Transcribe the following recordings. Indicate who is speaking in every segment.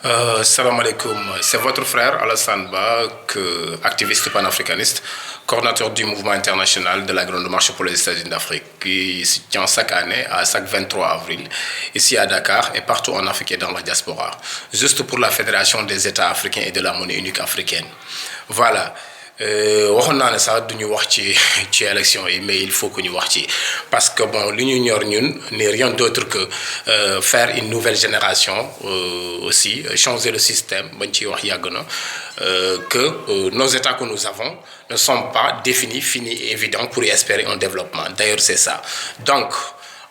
Speaker 1: Salam alaikum, c'est votre frère Alassane Ba, activiste panafricaniste, coordinateur du mouvement international de la Grande Marche pour les États-Unis d'Afrique, qui se tient chaque année à chaque 23 avril, ici à Dakar et partout en Afrique et dans la diaspora, juste pour la Fédération des États africains et de la monnaie unique africaine. Voilà. Waxoon naa ne sax duñu wax ci élection yi mais il faut que ñu wax ci parce que bon li ñu ñor ñun n'est rien d'autre que faire une nouvelle génération aussi changer le système bañ ciy wax yàgg na que nos états que nous avons ne sont pas définis finis et évidents pour y espérer un développement d'ailleurs c'est ça donc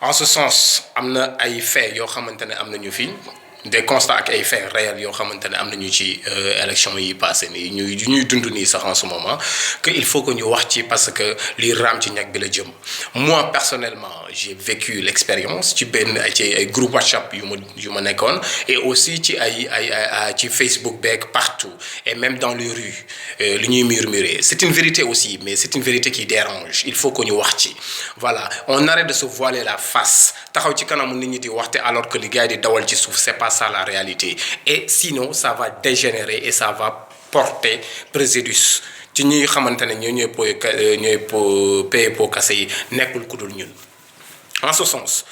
Speaker 1: en ce sens am na ay faits yoo xamante ne am nañu fi des constats ak ay faits réels yoo xamante ne am nañu ci élection yi passé nii ñuy dund nii sax en ce moment que il faut que ñu wax ci parce que li raam ci ñag bi la jëm moi personnellement j'ai vécu l'expérience ci benn ci ay groupe WhatsApp yu ma nekkoon et aussi ci ci Facebook beeg partout et même dans les rues li ñuy murmurer c'est une vérité aussi mais c'est une vérité qui dérange il faut que ñu wax ci voilà on arrête de se voiler la face taxaw ci kanamu nit ñi di waxte alors que li gars yi di dawal ci suuf c'est pas ça la réalité et sinon ça va dégénérer et ça va porter préjudice ci ñi xamante ne ñooy payer pot cassé yi nekkul ku dul ñun en ce sens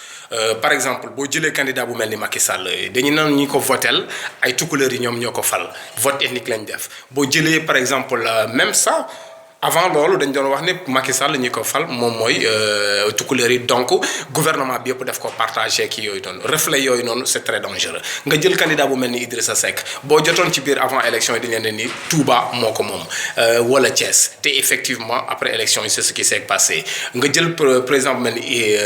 Speaker 1: par exemple boo jëlee candidat bu mel ni Macky Sall dañu naan ñi ko votel ay tukulóor yi ñoom ñoo ko fal vote ethnique lañ def boo jëlee par exemple même ça avant loolu dañ doon wax ne Macky Sall ñi ko fal moom mooy tukulóor yi donc gouvernement bi yëpp def ko partagé ki yooyu noonu reflet yooyu noonu c'est très dangereux nga jël candidat bu mel ni Idrissa Seck boo jotoon ci biir avant élection yi dañ leen ni Touba moo ko moom wala Thiès te effectivement après élection yi c'est ce qui s'est passé nga jël président bu mel ni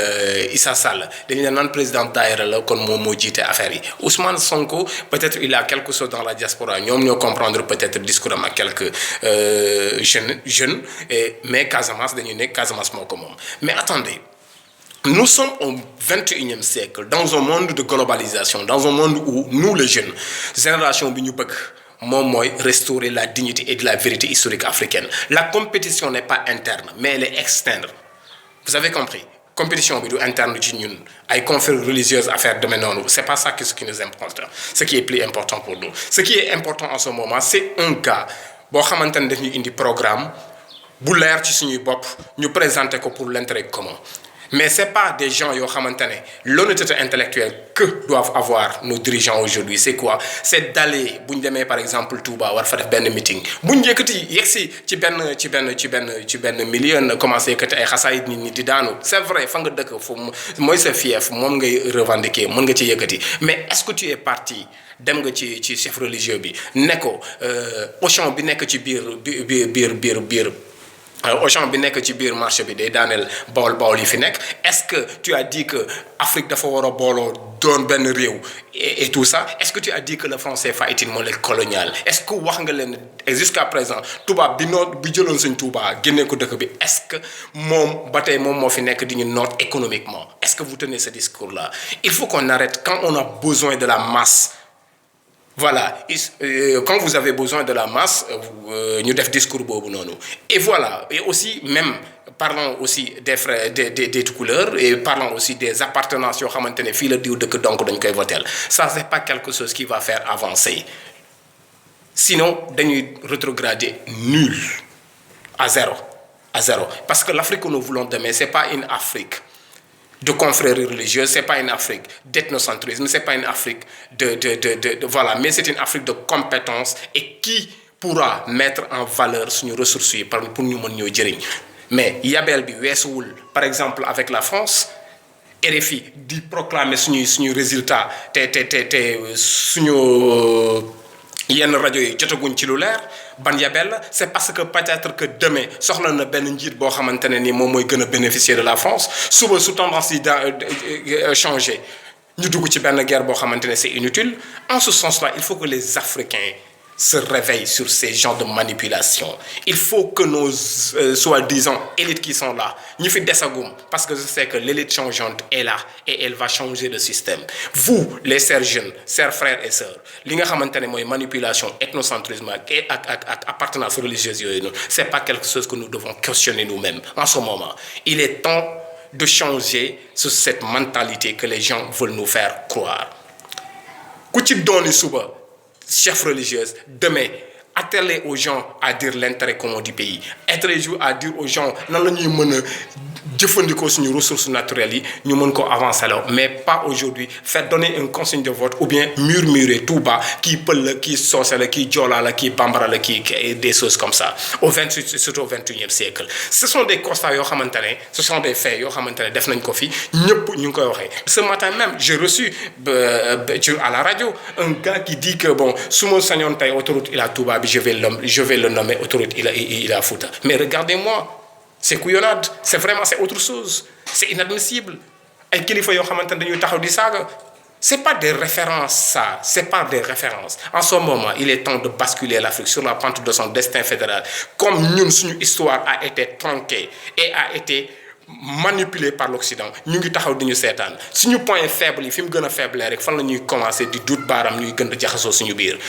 Speaker 1: Issa Sall dañ leen naan président daayira la kon moom moo jiite affaire yi Ousmane Sonko peut-être il a quelque chose dans la diaspora ñoom ñoo comprendre peut-être discours am ak quelques jeunes mais Casamance dañuy nekk Casamance moo ko moom mais attendez nous sommes au 21e siècle dans un monde de globalisation dans un monde où nous les jeunes génération bi ñu bëgg moom mooy restaurer la dignité et de la vérité historique africaine la compétition n'est pas interne mais elle est externe vous avez compris compétition bi du interne ci ñun ay confréries religieuses affaire demee noonu c'est pas ça ce qui nous importe ce qui est plus important pour nous ce qui est important en ce moment c'est un gars boo xamante ne daf ñu indi programme bu leer ci suñuy bopp ñu présenter ko pour l'intérêt commun mais c'est pas des gens yoo xamante ne l'honnêteté intellectuelle que doivent avoir nos dirigeants aujourd'hui c'est quoi c'est d'aller bu ñu demee par exemple Touba war fa def benn meeting bu ñu yëkkati yegsi ci benn milieu na commencé yëkkati ay xasaayit nit ñi di daanu c'est vrai fa nga dëkk foofu mooy sa fief moom ngay revendiquer mën nga ci yëkkati mais est-ce que tu es parti dem nga ci chef religieux bi ne ko Auchan bi nekk ci biir Auchan bi nekk ci biir marché bi day daaneel bawol yi fi nekk est-ce que tu as dit que Afrique dafa war a booloo doon benn réew et tout ça est-ce que tu as dit que le franc CFA est une monnaie coloniale est-ce que wax nga leen jusqu'à présent tubaab bi jëloon suñ Touba génnee ko dëkk bi est-ce que moom ba tey moom moo fi nekk di ñu noot économiquement est-ce que vous tenez ce discours-là il faut qu'on arrête quand on a besoin de la masse. Voilà quand vous avez besoin de la masse ñu def discours boobu noonu et voilà et aussi même parlons aussi des frères des couleurs et parlons aussi des appartenances yoo xamante ne fii la diw dëkk donc dañ koy voter ça c'est pas quelque chose qui va faire avancer sinon dañuy rétrograder nul à zéro parce que l'Afrique que nous voulons demain c'est pas une Afrique de confrérie religieuse, c'est pas une Afrique d'ethnocentrisme, c'est pas une Afrique voilà, mais c'est une Afrique de compétence et qui pourra mettre en valeur suñu ressources yi pour ñu mën ñoo jëriñ mais yabeel bi weesuwul par exemple avec la France RFI di proclamer suñu résultat te suñu yenn rajo yi jotaguñ ci lu leer ban yabel la c'est parce que peut-être que demain soxla na benn njiit boo xamante ne ni moom mooy gën a bénéficier de la France suba su tendance yi changer ñu dugg ci benn guerre boo xamante ne c'est inutile en ce sens-là il faut que les Africains se réveillent sur ces genres de manipulation il faut que nos soi-disant élites qui sont là ñu fi desagum parce que je sais que l'élite changeante est là et elle va changer le système vous les chers jeunes chers frères et sœurs li nga xamante ne mooy manipulation ethnocentrisme ak appartenance religieuse yooyu noonu c'est pas quelque chose que nous devons questionner nous-mêmes en ce moment il est temps de changer sur cette mentalité que les gens veulent nous faire croire ku ci dooni suba chefs religieux demain atteler aux gens à dire l'intérêt commun du pays, atteler à dire aux gens nan la ñuy mën a jëfandikoo suñu ressources naturelles yi ñu mën ko avancer alors mais pas aujourd'hui faire donner une consigne de vote ou bien murmurer tout bas kii pël la kii soose la kii joola la kii bambara la kii des choses comme ça surtout au 21e siècle. Ce sont des constats yoo xamante ne ce sont des faits yoo xamante ne def nañ ko fi ñëpp ñu ngi koy waxee. Ce matin même j'ai reçu à la radio un gars qui dit que bon su ma sañoon tey autoroute Ila Touba bi je vais le nommer autoroute Ila Fouta. Mais regardez-moi, c'est couillonnade, c'est autre chose, c'est inadmissible. Ay kilifa yoo xamante ne dañuy taxaw di saaga. C'est pas des références ça, c'est pas des références. En ce moment, il est temps de basculer l'Afrique sur la pente de son destin fédéral. Comme ñun suñu histoire a été tronquée et a été manipulé par l'Occident ñu ngi taxaw di ñu seetaan suñu point faible yi fi mu gën a faible rek fan la ñuy commencer di duut baaram ñuy gën a jaxasoo suñu biir